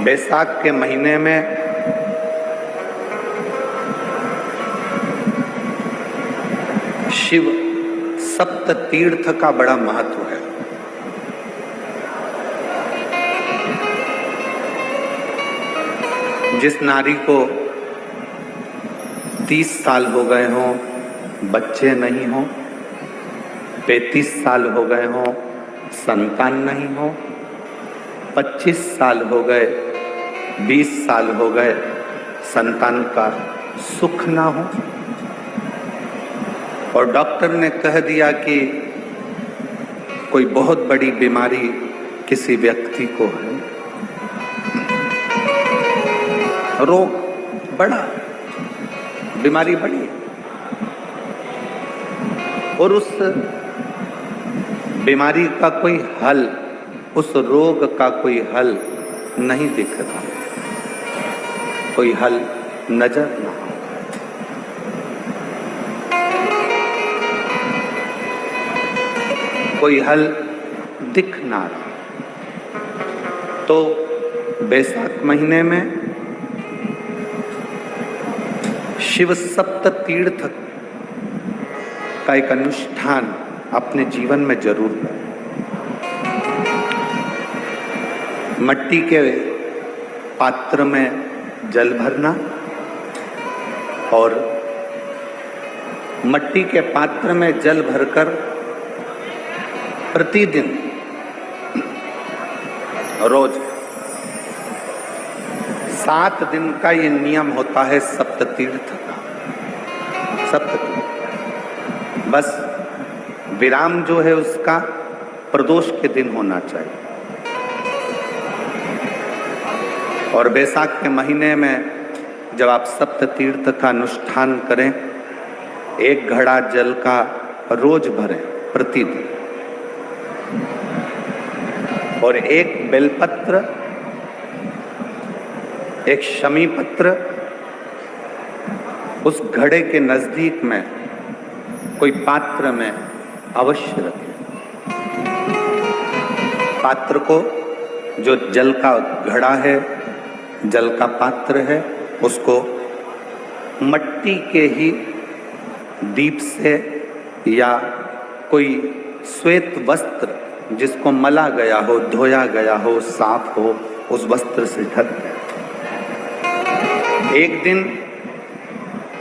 बैसाख के महीने में शिव सप्त तीर्थ का बड़ा महत्व है। जिस नारी को 30 साल हो गए हों, बच्चे नहीं हों, 35 साल हो गए हों, संतान नहीं हो, 25 साल हो गए, 20 साल हो गए, संतान का सुख ना हो, और डॉक्टर ने कह दिया कि कोई बहुत बड़ी बीमारी किसी व्यक्ति को है, रोग बड़ा, बीमारी बड़ी, और उस बीमारी का कोई हल, उस रोग का कोई हल नहीं दिख रहा, कोई हल नजर ना हो। कोई हल दिख ना रहा। तो बैसाख महीने में शिव सप्त तीर्थ का एक अनुष्ठान अपने जीवन में जरूर करें। मट्टी के पात्र में जल भरना और मट्टी के पात्र में जल भरकर प्रतिदिन रोज 7 दिन का ये नियम होता है सप्त तीर्थ का। सप्त तीर्थ बस विराम जो है उसका प्रदोष के दिन होना चाहिए। और बैसाख के महीने में जब आप सप्त तीर्थ का अनुष्ठान करें, 1 घड़ा जल का रोज भरें प्रतिदिन, और 1 बेलपत्र, 1 शमी पत्र उस घड़े के नजदीक में कोई पात्र में अवश्य रखें। पात्र को, जो जल का घड़ा है, जल का पात्र है, उसको मट्टी के ही दीप से या कोई श्वेत वस्त्र जिसको मला गया हो, धोया गया हो, साफ हो, उस वस्त्र से ढक दें। एक दिन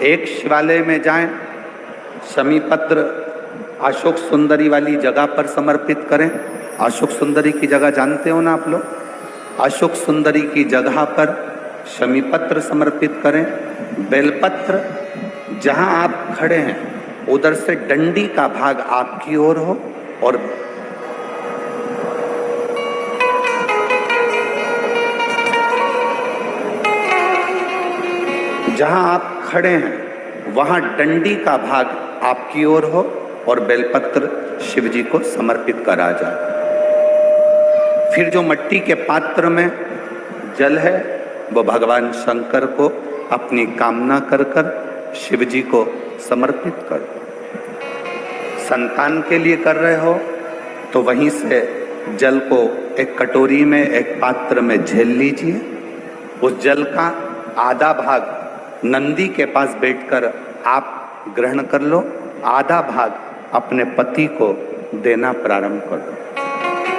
एक शिवालय में जाएं, शमी पत्र अशोक सुंदरी वाली जगह पर समर्पित करें। अशोक सुंदरी की जगह जानते हो ना आप लोग? अशोक सुंदरी की जगह पर शमी पत्र समर्पित करें। बेलपत्र जहां आप खड़े हैं उधर से डंडी का भाग आपकी ओर हो, और जहां आप खड़े हैं वहां डंडी का भाग आपकी ओर हो और बेलपत्र शिव जी को समर्पित करा जाए। फिर जो मट्टी के पात्र में जल है वो भगवान शंकर को अपनी कामना कर कर शिव जी को समर्पित कर। संतान के लिए कर रहे हो तो वहीं से जल को एक कटोरी में, एक पात्र में झेल लीजिए। उस जल का आधा भाग नंदी के पास बैठकर आप ग्रहण कर लो, आधा भाग अपने पति को देना प्रारंभ कर दो।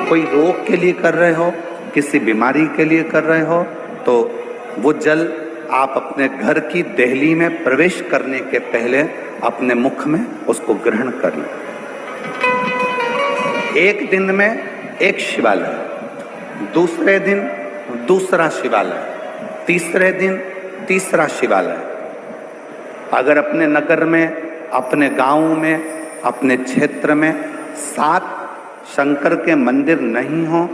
कोई रोग के लिए कर रहे हो, किसी बीमारी के लिए कर रहे हो, तो वो जल आप अपने घर की देहली में प्रवेश करने के पहले अपने मुख में उसको ग्रहण कर लो। एक दिन में एक शिवालय, दूसरे दिन दूसरा शिवालय, तीसरे दिन तीसरा शिवालय। अगर अपने नगर में, अपने गांव में, अपने क्षेत्र में 7 शंकर के मंदिर नहीं हो,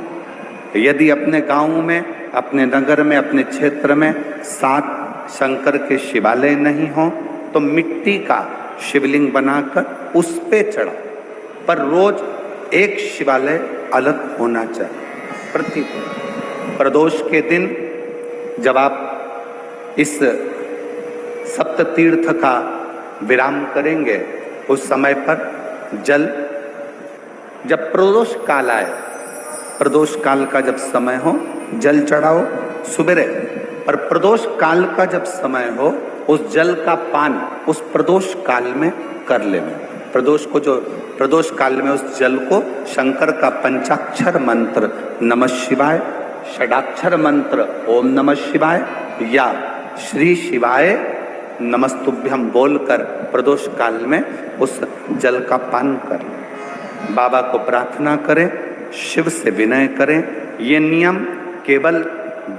यदि अपने गांव में, अपने नगर में, अपने क्षेत्र में 7 शंकर के शिवालय नहीं हो, तो मिट्टी का शिवलिंग बनाकर उस पे चढ़ा, पर रोज एक शिवालय अलग होना चाहिए। प्रतिदिन प्रदोष के दिन जब आप इस सप्त तीर्थ का विराम करेंगे, उस समय पर जल, जब प्रदोष काल आए, प्रदोष काल का जब समय हो, जल चढ़ाओ सुबेरे, पर प्रदोष काल का जब समय हो उस जल का पान उस प्रदोष काल में कर लेना। प्रदोष काल में उस जल को शंकर का पंचाक्षर मंत्र नमः शिवाय, षडाक्षर मंत्र ओम नमः शिवाय या श्री शिवाय नमस्तुभ्यम बोलकर प्रदोष काल में उस जल का पान करें। बाबा को प्रार्थना करें, शिव से विनय करें। ये नियम केवल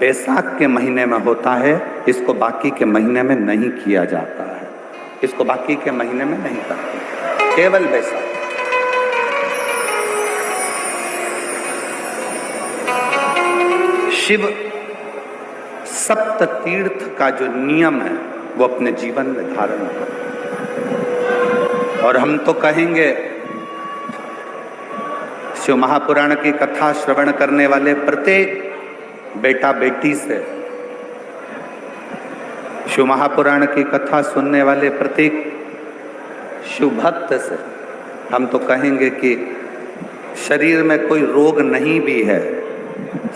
बैसाख के महीने में होता है, इसको बाकी के महीने में नहीं किया जाता है। इसको बाकी के महीने में नहीं करते, केवल बैसाख। शिव सप्त तीर्थ का जो नियम है वो अपने जीवन में धारण करें। और हम तो कहेंगे शिव महापुराण की कथा श्रवण करने वाले प्रत्येक बेटा बेटी से, शिव महापुराण की कथा सुनने वाले प्रत्येक शिव भक्त से हम तो कहेंगे कि शरीर में कोई रोग नहीं भी है,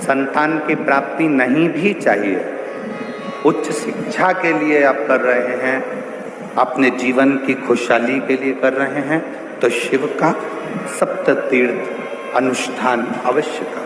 संतान की प्राप्ति नहीं भी चाहिए, उच्च शिक्षा के लिए आप कर रहे हैं, अपने जीवन की खुशहाली के लिए कर रहे हैं, तो शिव का सप्त तीर्थ अनुष्ठान अवश्य करें।